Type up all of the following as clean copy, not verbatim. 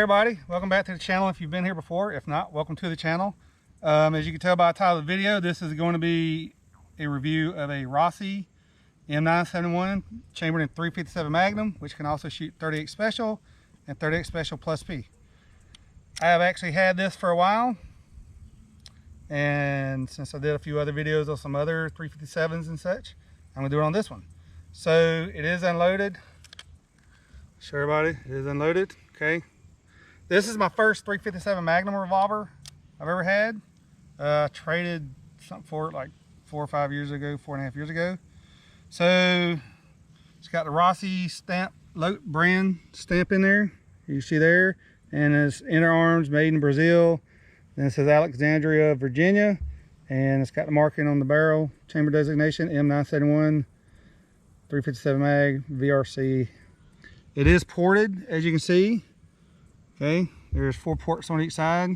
everybody, welcome back to the channel if you've been here before. If not, welcome to the channel. As you can tell by the title of the video, this is going to be a review of a Rossi M971 chambered in 357 Magnum, which can also shoot 38 Special and 38 Special plus P. I have actually had this for a while, and since I did a few other videos of some other 357s and such, I'm going to do it on this one. So it is unloaded. Show everybody, it is unloaded. Okay, this is my first 357 Magnum revolver I've ever had. Traded something for it like 4 or 5 years ago, 4.5 years ago. So it's got the Rossi stamp, brand stamp in there. You see there, and it's inner arms made in Brazil. Then it says Alexandria, Virginia, and it's got the marking on the barrel, chamber designation M971, 357 mag, VRC. It is ported, as you can see. Okay, there's 4 ports on each side.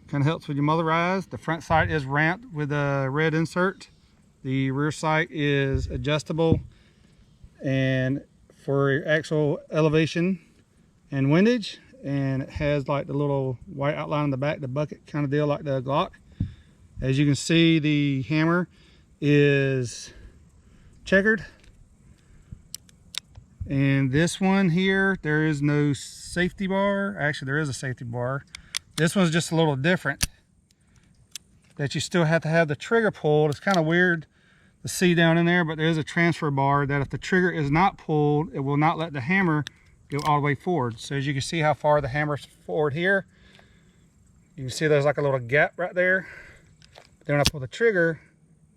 Kind of helps with your muzzle rise. The front sight is ramped with a red insert. The rear sight is adjustable, and for actual elevation and windage. And it has like the little white outline on the back, the bucket kind of deal like the Glock. As you can see, the hammer is checkered. And this one here, there is no safety bar. Actually, there is a safety bar. This one's just a little different, that you still have to have the trigger pulled. It's kind of weird to see down in there, but there is a transfer bar that if the trigger is not pulled, it will not let the hammer go all the way forward. So as you can see how far the hammer's forward here, you can see there's like a little gap right there. But then when I pull the trigger,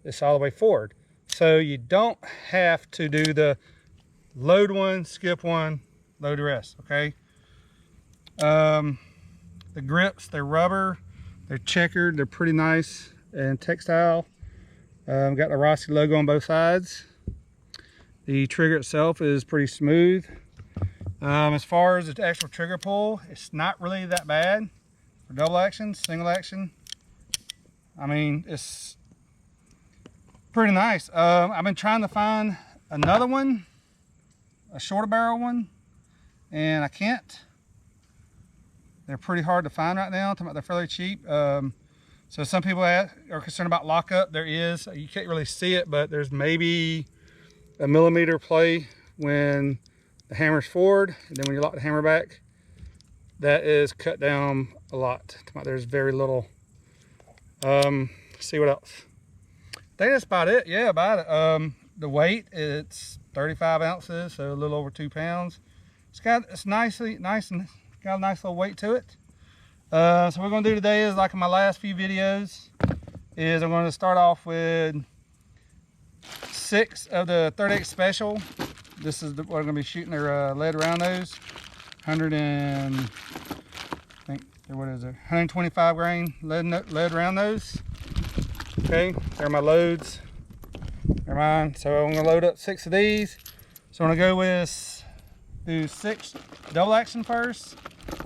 it's all the way forward. So you don't have to do the load one, skip one, load the rest, okay? The grips, they're rubber, they're checkered, they're pretty nice and textile. Got the Rossi logo on both sides. The trigger itself is pretty smooth. As far as the actual trigger pull, it's not really that bad for double action, single action. I mean, it's pretty nice. I've been trying to find another one, a shorter barrel one, and I can't. They're pretty hard to find right now. They're fairly cheap. So some people are concerned about lockup. There is, you can't really see it, but there's maybe a millimeter play when the hammer's forward, and then when you lock the hammer back, that is cut down a lot. There's very little. Let's see what else. I think that's about it. Yeah, about it. The weight, it's 35 ounces, so a little over 2 pounds. It's nice and got a nice little weight to it. So what we're going to do today is, like in my last few videos, is I'm going to start off with 6 of the 38 Special. This is what I'm going to be shooting their lead round nose. 125 grain lead round nose. Okay, they're my loads. They're mine. So I'm going to load up 6 of these. So I'm going to do 6 double action first,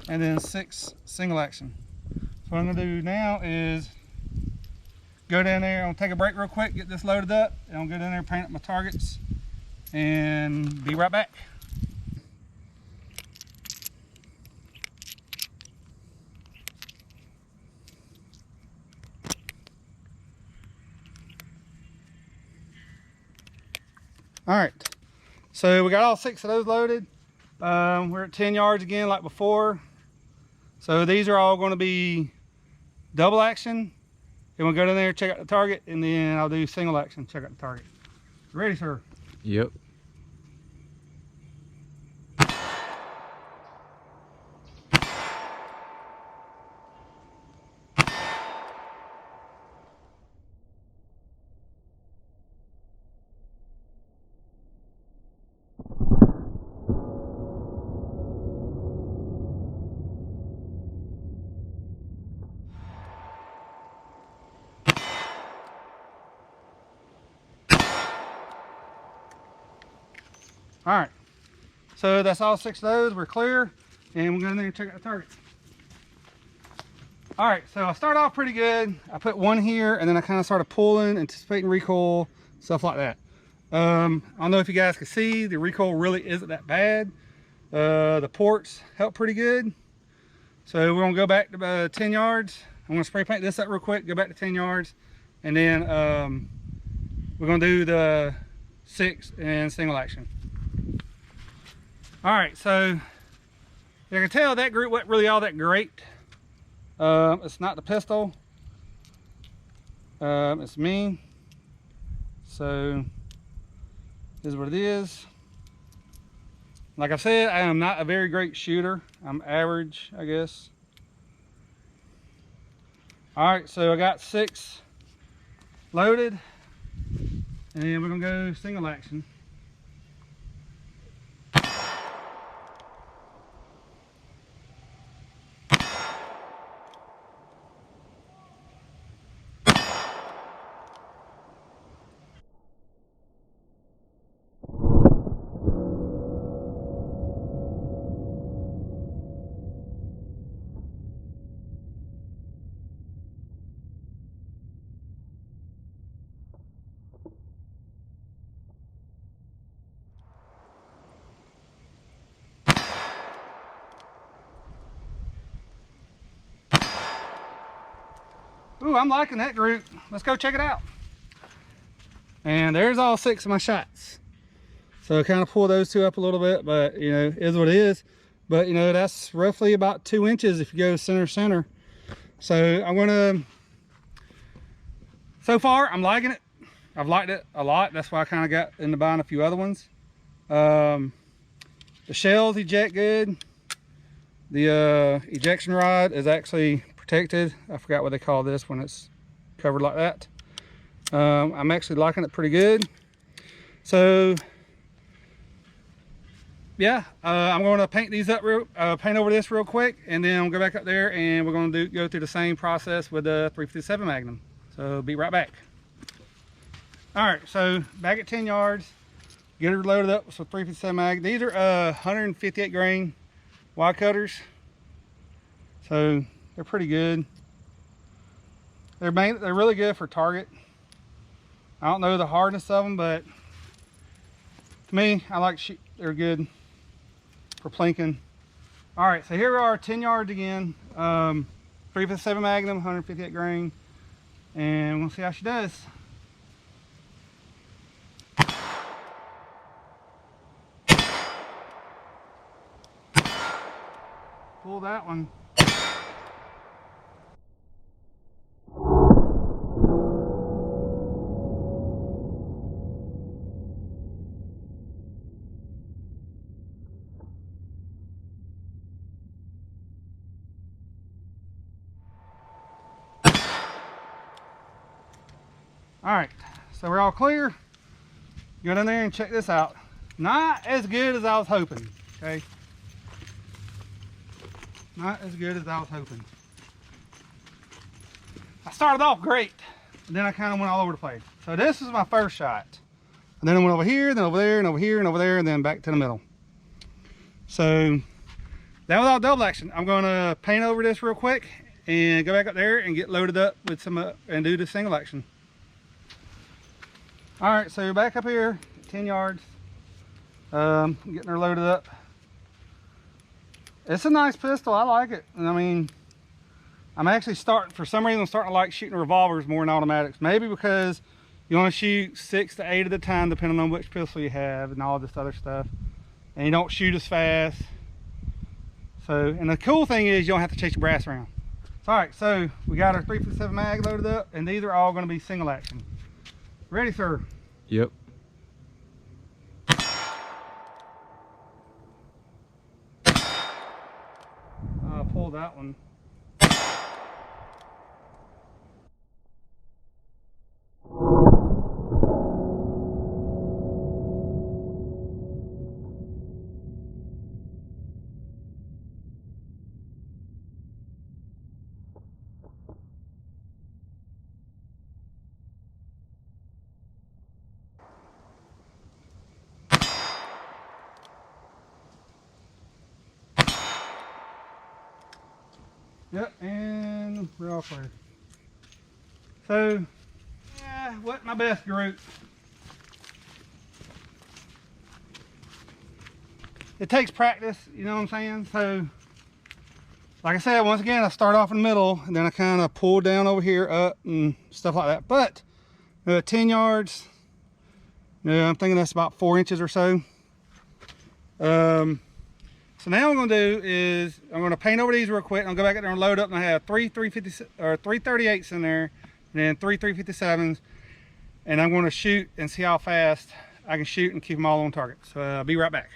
and then 6 single action. So what I'm going to do now is go down there. I'm going to take a break real quick, get this loaded up, and I'll go down there, paint up my targets, and be right back. All right, so we got all 6 of those loaded. We're at 10 yards again like before. So these are all going to be double action. And we'll go down there, check out the target, and then I'll do single action, check out the target. Ready, sir? Yep. All right, so that's all 6 of those. We're clear, and we're going to check out the target. All right, so I start off pretty good. I put one here, and then I kind of started pulling, anticipating recoil, stuff like that. I don't know if you guys can see, the recoil really isn't that bad. The ports help pretty good. So we're gonna go back to 10 yards. I'm gonna spray paint this up real quick, go back to 10 yards, and then we're gonna do the 6 in single action. All right, so you can tell that group wasn't really all that great. It's not the pistol, it's me. So this is what it is. Like I said, I am not a very great shooter. I'm average, I guess. All right, so I got 6 loaded, and then we're gonna go single action. Ooh, I'm liking that group. Let's go check it out. And there's all 6 of my shots. So kind of pull those 2 up a little bit, but you know, is what it is. But you know, that's roughly about 2 inches if you go center. So I'm gonna, so far I'm liking it. I've liked it a lot. That's why I kind of got into buying a few other ones. The shells eject good. The ejection rod is actually protected. I forgot what they call this when it's covered like that. I'm actually liking it pretty good. So yeah, I'm going to paint these up paint over this real quick, and then I'll go back up there and we're going to go through the same process with the 357 Magnum. So be right back. All right, so back at 10 yards, get her loaded up with some 357 Mag. These are 158 grain wide cutters, so they're pretty good. They're really good for target. I don't know the hardness of them, but to me, I like they're good for plinking. All right, so here we are, 10 yards again. 357 Magnum, 158 grain, and we'll see how she does. Pull that one. All right, so we're all clear. Go down there and check this out. Not as good as I was hoping, okay? Not as good as I was hoping. I started off great, and then I kind of went all over the place. So this is my first shot. And then I went over here, then over there, and over here, and over there, and then back to the middle. So that was all double action. I'm gonna paint over this real quick and go back up there and get loaded up with some, and do the single action. All right, so you're back up here, 10 yards. Getting her loaded up. It's a nice pistol, I like it. And I mean, I'm actually for some reason, I'm starting to like shooting revolvers more than automatics. Maybe because you want to shoot 6 to 8 at a time, depending on which pistol you have and all this other stuff. And you don't shoot as fast. So, and the cool thing is you don't have to chase your brass around. All right, so we got our 357 mag loaded up, and these are all going to be single action. Ready, sir? Yep. I'll pull that one. Yep, and we're all clear. So, yeah, wasn't my best group. it takes practice, you know what I'm saying? So, like I said, once again, I start off in the middle, and then I kind of pull down over here, up, and stuff like that. But 10 yards, I'm thinking that's about 4 inches or so. So now what I'm going to do is I'm going to paint over these real quick. I'll go back in there and load up, and I have three 338s in there, and then three 357s, and I'm going to shoot and see how fast I can shoot and keep them all on target. So I'll be right back.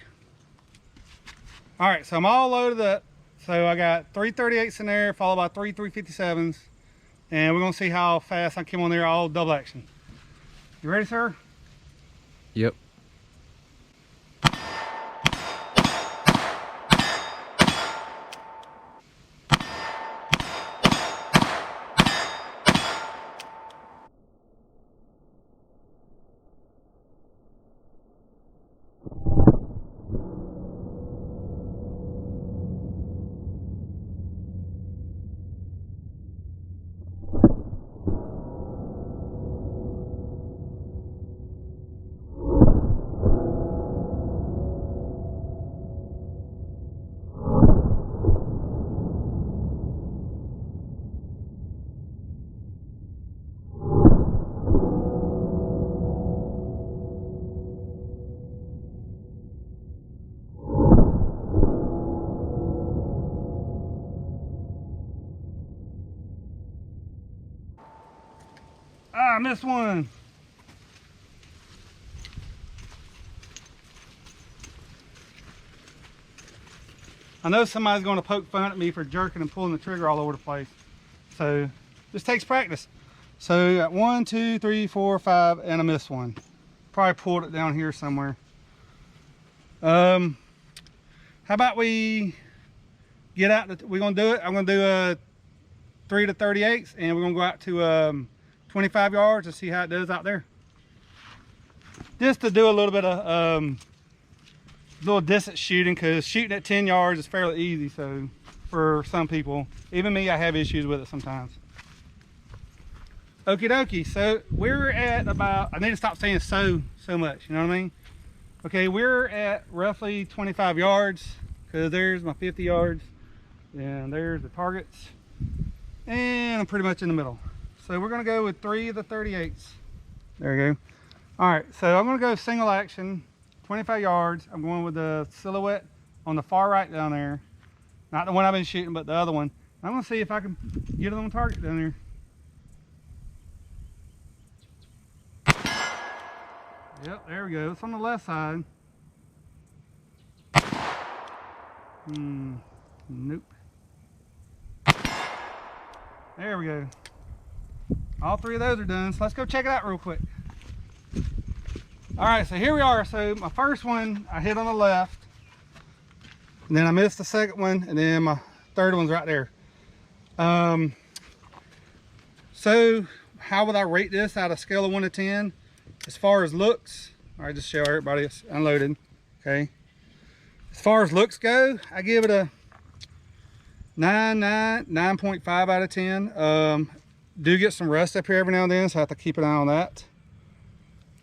All right, so I'm all loaded up. So I got three 38s in there, followed by three 357s, and we're going to see how fast I can come on there all double action. You ready, sir? Yep. I missed one. I know somebody's going to poke fun at me for jerking and pulling the trigger all over the place. So this takes practice. So you got 1, 2, 3, 4, 5, and I missed one. Probably pulled it down here somewhere. How about we get out? We're going to do it. I'm going to do a 3 to 38s, and we're going to go out to 25 yards and see how it does out there. Just to do a little bit of little distance shooting, because shooting at 10 yards is fairly easy. So for some people, even me, I have issues with it sometimes. Okie dokie. So we're at about, I need to stop saying so much, you know what I mean? Okay, we're at roughly 25 yards, because there's my 50 yards, and there's the targets, and I'm pretty much in the middle. So we're going to go with 3 of the 38s. There you go. All right, so I'm going to go single action, 25 yards. I'm going with the silhouette on the far right down there. Not the one I've been shooting, but the other one. I'm going to see if I can get it on target down there. Yep, there we go. It's on the left side. Nope. There we go. All 3 of those are done. So let's go check it out real quick. All right, so here we are. So my first one I hit on the left, and then I missed the second one, and then my third one's right there. So how would I rate this out of a scale of 1 to 10? As far as looks, all right, just show everybody it's unloaded, okay? As far as looks go, I give it a 9.5 out of 10. Do get some rust up here every now and then, so I have to keep an eye on that.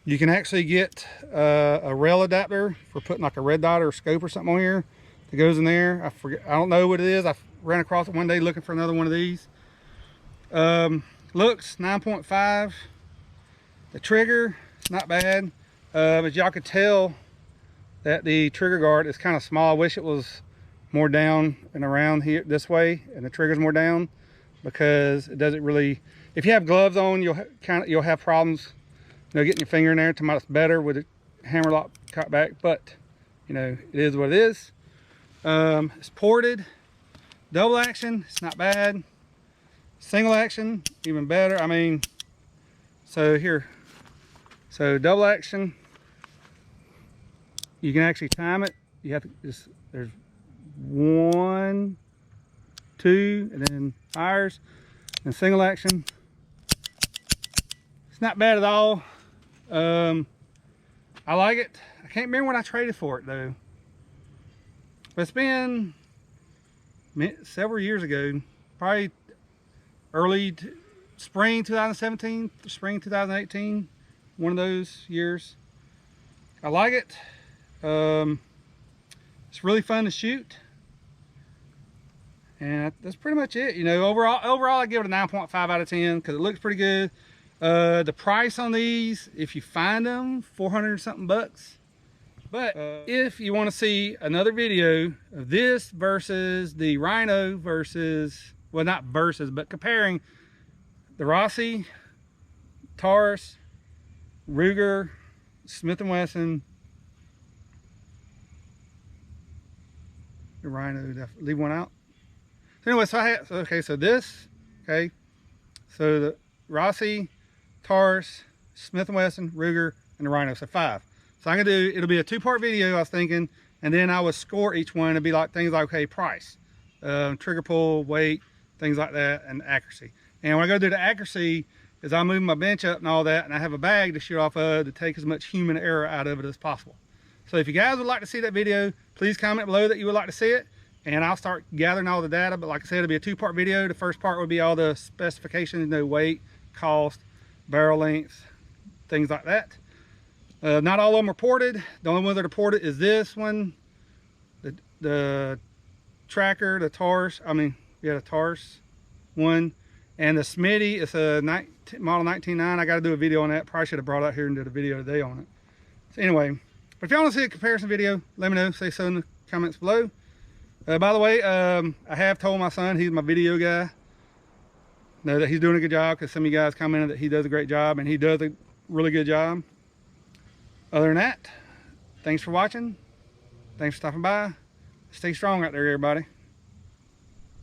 You can actually get a rail adapter for putting like a red dot or a scope or something on here that goes in there. I don't know what it is. I ran across it one day looking for another one of these. Looks 9.5. The trigger, it's not bad. As y'all could tell that the trigger guard is kind of small. I wish it was more down and around here this way, and the trigger's more down, because it doesn't really, if you have gloves on, you'll have problems, getting your finger in there. To much better with a hammer lock cut back, but it is what it is. It's ported, double action, it's not bad. Single action, even better. I mean, so here, so double action, you can actually time it. You have to just, there's 1, 2, and then fires. And single action, it's not bad at all. I like it. I can't remember when I traded for it though, but it's been several years ago, probably early spring 2017, spring 2018, one of those years. I like it. As It's really fun to shoot. And that's pretty much it. You know, overall I give it a 9.5 out of 10 because it looks pretty good. The price on these, if you find them, 400 something bucks. But if you want to see another video of this versus the Rhino versus, well, not versus, but comparing the Rossi, Taurus, Ruger, Smith & Wesson, the Rhino, leave one out. So anyway, so this, okay, so the Rossi, Taurus, Smith & Wesson, Ruger, and the Rhino, so 5. So I'm gonna do, it'll be a 2-part video I was thinking, and then I would score each one. It'd be like things like, okay, price, trigger pull, weight, things like that, and accuracy. And when I go do the accuracy, is I move my bench up and all that, and I have a bag to shoot off of to take as much human error out of it as possible. So if you guys would like to see that video, please comment below that you would like to see it, and I'll start gathering all the data. But like I said, it'll be a 2-part video. The first part would be all the specifications, you know, weight, cost, barrel length, things like that. Not all of them are ported. The only one that are ported is this one, the tracker, the Taurus, the Taurus one, and the Smitty. It's a model 19.9. I got to do a video on that. Probably should have brought it out here and did a video today on it. So anyway, but if y'all want to see a comparison video, let me know. Say so in the comments below. By the way, I have told my son, he's my video guy, know that he's doing a good job, because some of you guys commented that he does a great job, and he does a really good job. Other than that, thanks for watching. Thanks for stopping by. Stay strong out there, everybody.